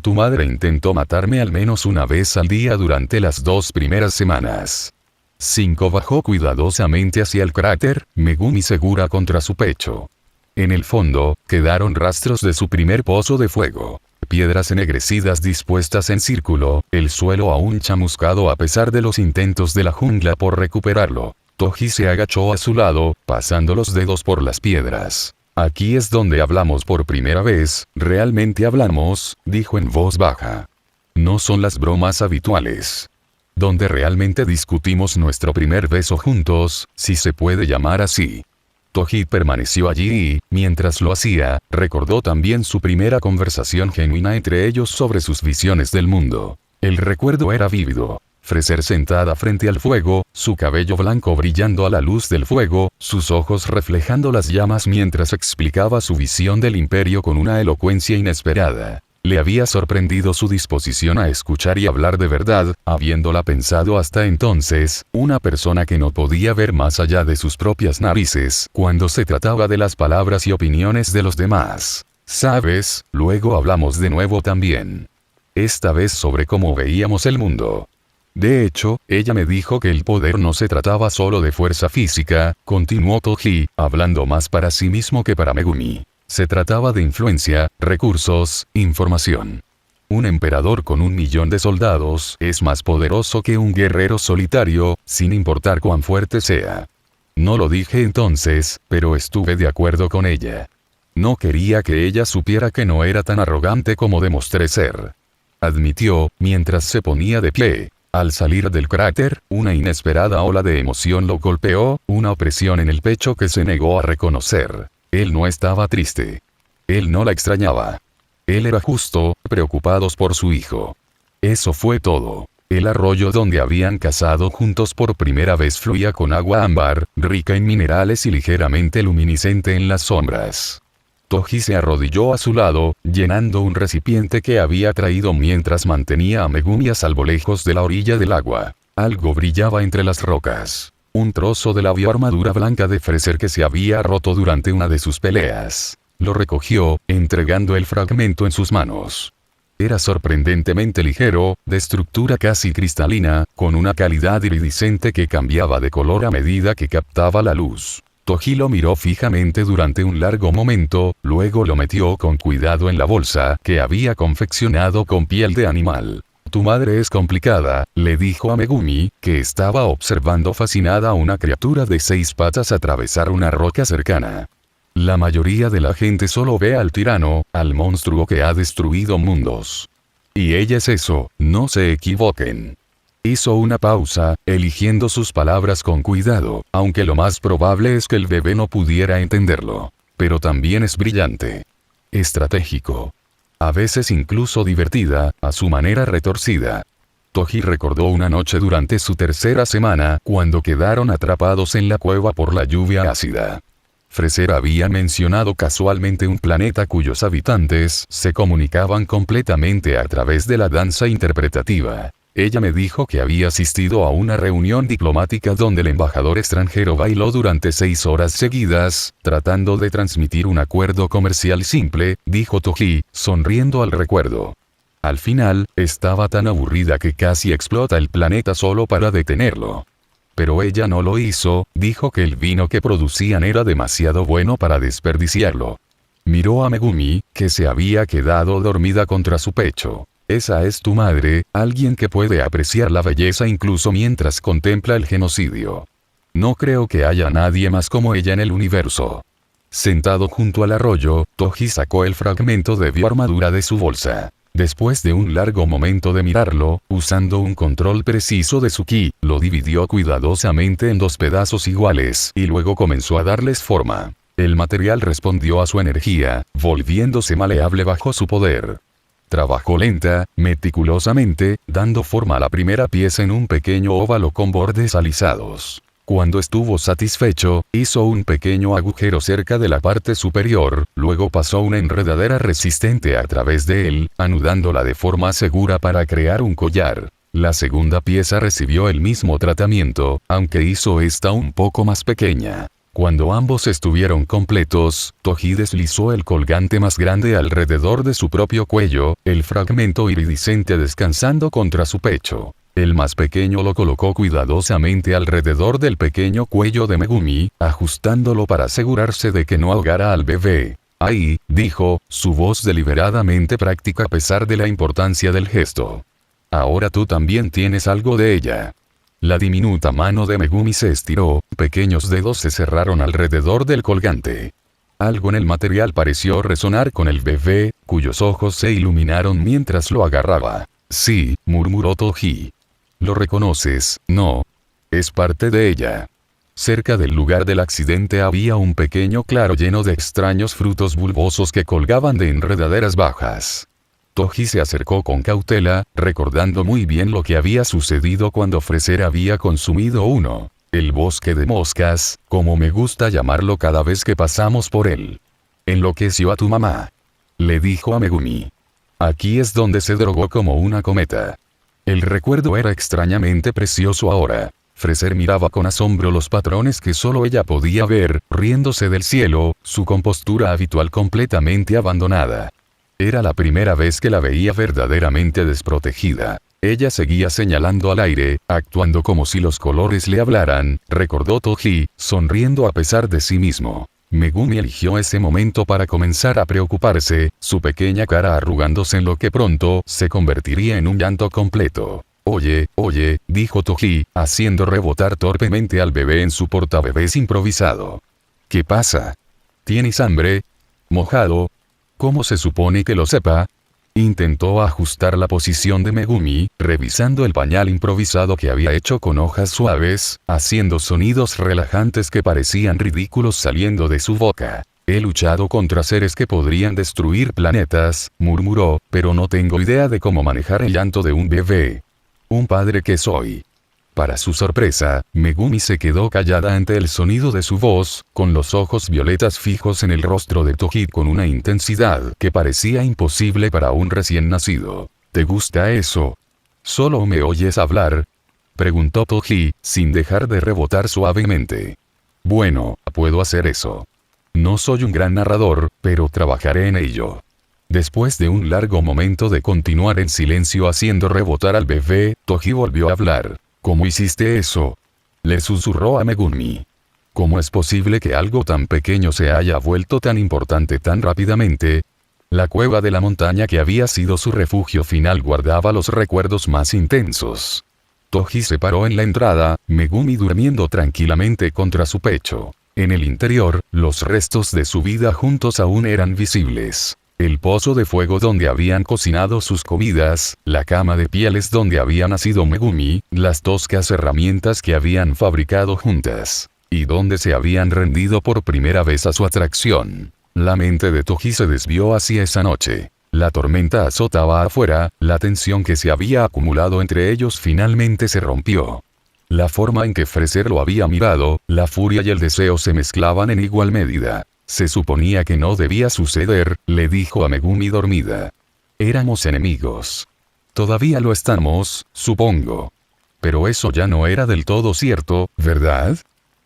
Tu madre intentó matarme al menos una vez al día durante las 2 primeras semanas. 5 bajó cuidadosamente hacia el cráter, Megumi segura contra su pecho. En el fondo, quedaron rastros de su primer pozo de fuego. Piedras ennegrecidas dispuestas en círculo, el suelo aún chamuscado a pesar de los intentos de la jungla por recuperarlo. Toji se agachó a su lado, pasando los dedos por las piedras. Aquí es donde hablamos por primera vez, realmente hablamos, dijo en voz baja. No son las bromas habituales. Donde realmente discutimos nuestro primer beso juntos, si se puede llamar así. Toji permaneció allí y, mientras lo hacía, recordó también su primera conversación genuina entre ellos sobre sus visiones del mundo. El recuerdo era vívido. Freezer sentada frente al fuego, su cabello blanco brillando a la luz del fuego, sus ojos reflejando las llamas mientras explicaba su visión del imperio con una elocuencia inesperada. Le había sorprendido su disposición a escuchar y hablar de verdad, habiéndola pensado hasta entonces, una persona que no podía ver más allá de sus propias narices, cuando se trataba de las palabras y opiniones de los demás. ¿Sabes? Luego hablamos de nuevo también. Esta vez sobre cómo veíamos el mundo. De hecho, ella me dijo que el poder no se trataba solo de fuerza física, continuó Toji, hablando más para sí mismo que para Megumi. Se trataba de influencia, recursos, información. Un emperador con 1 millón de soldados es más poderoso que un guerrero solitario, sin importar cuán fuerte sea. No lo dije entonces, pero estuve de acuerdo con ella. No quería que ella supiera que no era tan arrogante como demostré ser. Admitió, mientras se ponía de pie. Al salir del cráter, una inesperada ola de emoción lo golpeó, una opresión en el pecho que se negó a reconocer. Él no estaba triste. Él no la extrañaba. Él era justo, preocupados por su hijo. Eso fue todo. El arroyo donde habían cazado juntos por primera vez fluía con agua ámbar, rica en minerales y ligeramente luminiscente en las sombras. Toji se arrodilló a su lado, llenando un recipiente que había traído mientras mantenía a Megumi a salvo lejos de la orilla del agua. Algo brillaba entre las rocas. Un trozo de la bioarmadura blanca de Freezer que se había roto durante una de sus peleas. Lo recogió, entregando el fragmento en sus manos. Era sorprendentemente ligero, de estructura casi cristalina, con una calidad iridiscente que cambiaba de color a medida que captaba la luz. Toji lo miró fijamente durante un largo momento, luego lo metió con cuidado en la bolsa que había confeccionado con piel de animal. Tu madre es complicada, le dijo a Megumi, que estaba observando fascinada a una criatura de 6 patas atravesar una roca cercana. La mayoría de la gente solo ve al tirano, al monstruo que ha destruido mundos. Y ella es eso, no se equivoquen. Hizo una pausa, eligiendo sus palabras con cuidado, aunque lo más probable es que el bebé no pudiera entenderlo. Pero también es brillante. Estratégico. A veces incluso divertida, a su manera retorcida. Toji recordó una noche durante su 3ª semana, cuando quedaron atrapados en la cueva por la lluvia ácida. Freezer había mencionado casualmente un planeta cuyos habitantes se comunicaban completamente a través de la danza interpretativa. Ella me dijo que había asistido a una reunión diplomática donde el embajador extranjero bailó durante 6 horas seguidas, tratando de transmitir un acuerdo comercial simple, dijo Toji, sonriendo al recuerdo. Al final, estaba tan aburrida que casi explota el planeta solo para detenerlo. Pero ella no lo hizo, dijo que el vino que producían era demasiado bueno para desperdiciarlo. Miró a Megumi, que se había quedado dormida contra su pecho. Esa es tu madre, alguien que puede apreciar la belleza incluso mientras contempla el genocidio. No creo que haya nadie más como ella en el universo. Sentado junto al arroyo, Toji sacó el fragmento de bioarmadura de su bolsa. Después de un largo momento de mirarlo, usando un control preciso de su ki, lo dividió cuidadosamente en 2 pedazos iguales y luego comenzó a darles forma. El material respondió a su energía, volviéndose maleable bajo su poder. Trabajó lenta, meticulosamente, dando forma a la primera pieza en un pequeño óvalo con bordes alisados. Cuando estuvo satisfecho, hizo un pequeño agujero cerca de la parte superior, luego pasó una enredadera resistente a través de él, anudándola de forma segura para crear un collar. La segunda pieza recibió el mismo tratamiento, aunque hizo esta un poco más pequeña. Cuando ambos estuvieron completos, Toji deslizó el colgante más grande alrededor de su propio cuello, el fragmento iridiscente descansando contra su pecho. El más pequeño lo colocó cuidadosamente alrededor del pequeño cuello de Megumi, ajustándolo para asegurarse de que no ahogara al bebé. Ahí, dijo, su voz deliberadamente práctica a pesar de la importancia del gesto. Ahora tú también tienes algo de ella. La diminuta mano de Megumi se estiró, pequeños dedos se cerraron alrededor del colgante. Algo en el material pareció resonar con el bebé, cuyos ojos se iluminaron mientras lo agarraba. Sí, murmuró Toji. ¿Lo reconoces? No. Es parte de ella. Cerca del lugar del accidente había un pequeño claro lleno de extraños frutos bulbosos que colgaban de enredaderas bajas. Toji se acercó con cautela, recordando muy bien lo que había sucedido cuando Freser había consumido uno. El bosque de moscas, como me gusta llamarlo cada vez que pasamos por él. Enloqueció a tu mamá. Le dijo a Megumi. Aquí es donde se drogó como una cometa. El recuerdo era extrañamente precioso ahora. Freser miraba con asombro los patrones que solo ella podía ver, riéndose del cielo, su compostura habitual completamente abandonada. Era la primera vez que la veía verdaderamente desprotegida. Ella seguía señalando al aire, actuando como si los colores le hablaran, recordó Toji, sonriendo a pesar de sí mismo. Megumi eligió ese momento para comenzar a preocuparse, su pequeña cara arrugándose en lo que pronto se convertiría en un llanto completo. Oye, dijo Toji, haciendo rebotar torpemente al bebé en su portabebés improvisado. ¿Qué pasa? ¿Tienes hambre? ¿Mojado? ¿Cómo se supone que lo sepa? Intentó ajustar la posición de Megumi, revisando el pañal improvisado que había hecho con hojas suaves, haciendo sonidos relajantes que parecían ridículos saliendo de su boca. He luchado contra seres que podrían destruir planetas, murmuró, pero no tengo idea de cómo manejar el llanto de un bebé. Un padre que soy. Para su sorpresa, Megumi se quedó callada ante el sonido de su voz, con los ojos violetas fijos en el rostro de Toji con una intensidad que parecía imposible para un recién nacido. ¿Te gusta eso? ¿Solo me oyes hablar? Preguntó Toji, sin dejar de rebotar suavemente. Bueno, puedo hacer eso. No soy un gran narrador, pero trabajaré en ello. Después de un largo momento de continuar en silencio haciendo rebotar al bebé, Toji volvió a hablar. ¿Cómo hiciste eso? Le susurró a Megumi. ¿Cómo es posible que algo tan pequeño se haya vuelto tan importante tan rápidamente? La cueva de la montaña que había sido su refugio final guardaba los recuerdos más intensos. Toji se paró en la entrada, Megumi durmiendo tranquilamente contra su pecho. En el interior, los restos de su vida juntos aún eran visibles. El pozo de fuego donde habían cocinado sus comidas, la cama de pieles donde había nacido Megumi, las toscas herramientas que habían fabricado juntas, y donde se habían rendido por primera vez a su atracción. La mente de Toji se desvió hacia esa noche. La tormenta azotaba afuera, la tensión que se había acumulado entre ellos finalmente se rompió. La forma en que Freser lo había mirado, la furia y el deseo se mezclaban en igual medida. Se suponía que no debía suceder, le dijo a Megumi dormida. Éramos enemigos. Todavía lo estamos, supongo. Pero eso ya no era del todo cierto, ¿verdad?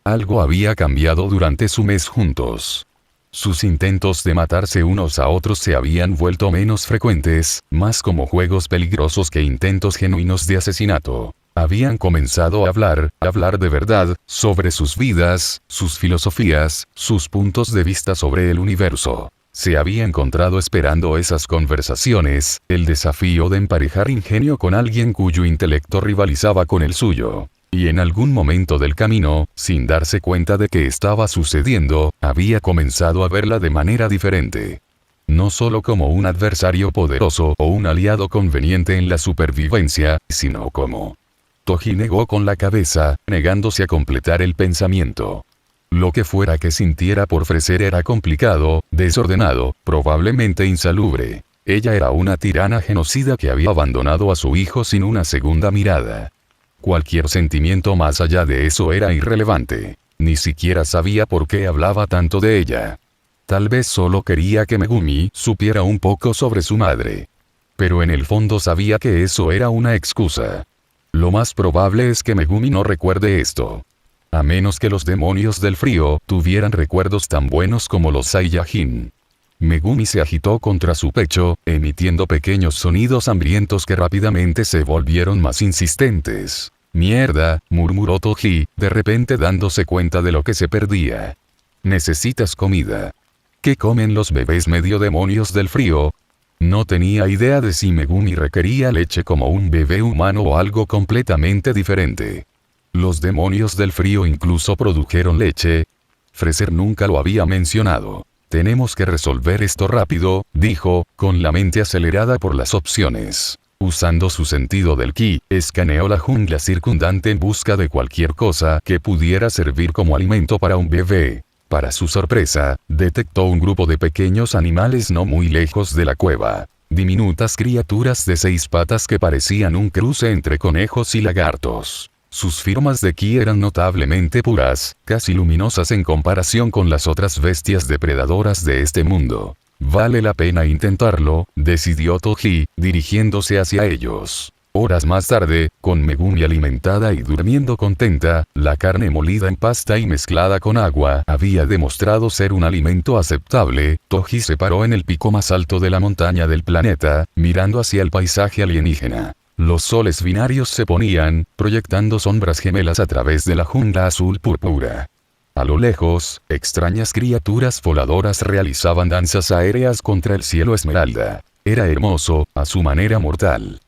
Algo había cambiado durante su mes juntos. Sus intentos de matarse unos a otros se habían vuelto menos frecuentes, más como juegos peligrosos que intentos genuinos de asesinato. Habían comenzado a hablar de verdad, sobre sus vidas, sus filosofías, sus puntos de vista sobre el universo. Se había encontrado esperando esas conversaciones, el desafío de emparejar ingenio con alguien cuyo intelecto rivalizaba con el suyo. Y en algún momento del camino, sin darse cuenta de que estaba sucediendo, había comenzado a verla de manera diferente. No solo como un adversario poderoso o un aliado conveniente en la supervivencia, sino como... Toji negó con la cabeza, negándose a completar el pensamiento. Lo que fuera que sintiera por Freser era complicado, desordenado, probablemente insalubre. Ella era una tirana genocida que había abandonado a su hijo sin una segunda mirada. Cualquier sentimiento más allá de eso era irrelevante. Ni siquiera sabía por qué hablaba tanto de ella. Tal vez solo quería que Megumi supiera un poco sobre su madre. Pero en el fondo sabía que eso era una excusa. Lo más probable es que Megumi no recuerde esto. A menos que los demonios del frío tuvieran recuerdos tan buenos como los Saiyajin. Megumi se agitó contra su pecho, emitiendo pequeños sonidos hambrientos que rápidamente se volvieron más insistentes. «Mierda», murmuró Toji, de repente dándose cuenta de lo que se perdía. «Necesitas comida». ¿Qué comen los bebés medio demonios del frío? No tenía idea de si Megumi requería leche como un bebé humano o algo completamente diferente. ¿Los demonios del frío incluso produjeron leche? Freser nunca lo había mencionado. «Tenemos que resolver esto rápido», dijo, con la mente acelerada por las opciones. Usando su sentido del ki, escaneó la jungla circundante en busca de cualquier cosa que pudiera servir como alimento para un bebé. Para su sorpresa, detectó un grupo de pequeños animales no muy lejos de la cueva. Diminutas criaturas de 6 patas que parecían un cruce entre conejos y lagartos. Sus firmas de ki eran notablemente puras, casi luminosas en comparación con las otras bestias depredadoras de este mundo. «Vale la pena intentarlo», decidió Toji, dirigiéndose hacia ellos. Horas más tarde, con Megumi alimentada y durmiendo contenta, la carne molida en pasta y mezclada con agua había demostrado ser un alimento aceptable. Toji se paró en el pico más alto de la montaña del planeta, mirando hacia el paisaje alienígena. Los soles binarios se ponían, proyectando sombras gemelas a través de la jungla azul púrpura. A lo lejos, extrañas criaturas voladoras realizaban danzas aéreas contra el cielo esmeralda. Era hermoso, a su manera mortal.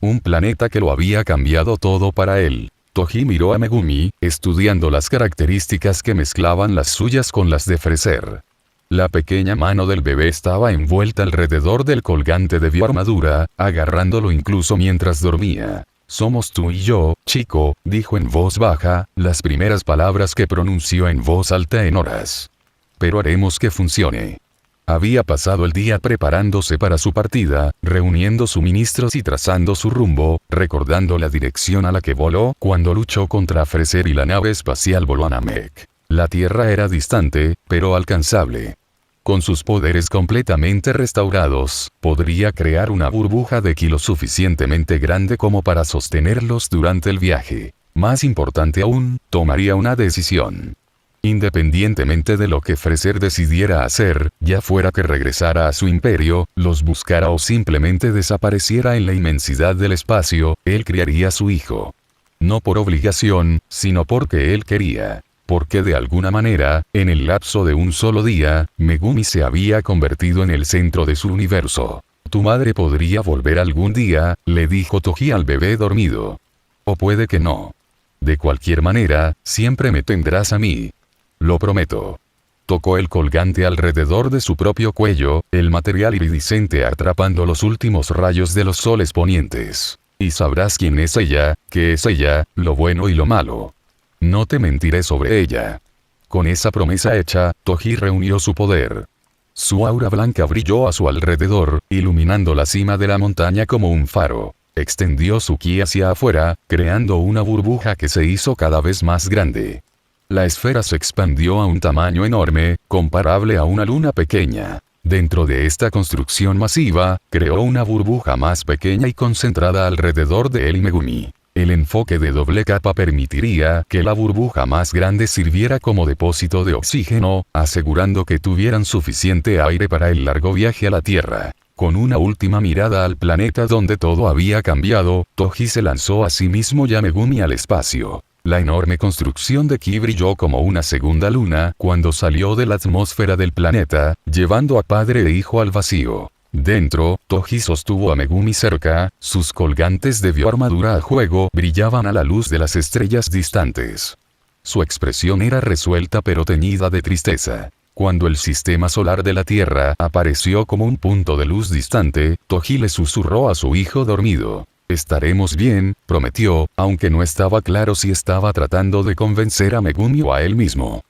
Un planeta que lo había cambiado todo para él. Toji miró a Megumi, estudiando las características que mezclaban las suyas con las de Freser. La pequeña mano del bebé estaba envuelta alrededor del colgante de bioarmadura, agarrándolo incluso mientras dormía. «Somos tú y yo, chico», dijo en voz baja, las primeras palabras que pronunció en voz alta en horas. «Pero haremos que funcione». Había pasado el día preparándose para su partida, reuniendo suministros y trazando su rumbo, recordando la dirección a la que voló cuando luchó contra Freser y la nave espacial voló a Namek. La Tierra era distante, pero alcanzable. Con sus poderes completamente restaurados, podría crear una burbuja de ki lo suficientemente grande como para sostenerlos durante el viaje. Más importante aún, tomaría una decisión. Independientemente de lo que Freser decidiera hacer, ya fuera que regresara a su imperio, los buscara o simplemente desapareciera en la inmensidad del espacio, él criaría a su hijo. No por obligación, sino porque él quería. Porque de alguna manera, en el lapso de un solo día, Megumi se había convertido en el centro de su universo. «Tu madre podría volver algún día», le dijo Toji al bebé dormido. «O puede que no. De cualquier manera, siempre me tendrás a mí. Lo prometo». Tocó el colgante alrededor de su propio cuello, el material iridiscente atrapando los últimos rayos de los soles ponientes. «Y sabrás quién es ella, qué es ella, lo bueno y lo malo. No te mentiré sobre ella». Con esa promesa hecha, Toji reunió su poder. Su aura blanca brilló a su alrededor, iluminando la cima de la montaña como un faro. Extendió su ki hacia afuera, creando una burbuja que se hizo cada vez más grande. La esfera se expandió a un tamaño enorme, comparable a una luna pequeña. Dentro de esta construcción masiva, creó una burbuja más pequeña y concentrada alrededor de él y Megumi. El enfoque de doble capa permitiría que la burbuja más grande sirviera como depósito de oxígeno, asegurando que tuvieran suficiente aire para el largo viaje a la Tierra. Con una última mirada al planeta donde todo había cambiado, Toji se lanzó a sí mismo y a Megumi al espacio. La enorme construcción de Ki brilló como una segunda luna cuando salió de la atmósfera del planeta, llevando a padre e hijo al vacío. Dentro, Toji sostuvo a Megumi cerca, sus colgantes de bioarmadura a juego brillaban a la luz de las estrellas distantes. Su expresión era resuelta pero teñida de tristeza. Cuando el sistema solar de la Tierra apareció como un punto de luz distante, Toji le susurró a su hijo dormido. Estaremos bien, prometió, aunque no estaba claro si estaba tratando de convencer a Megumi o a él mismo.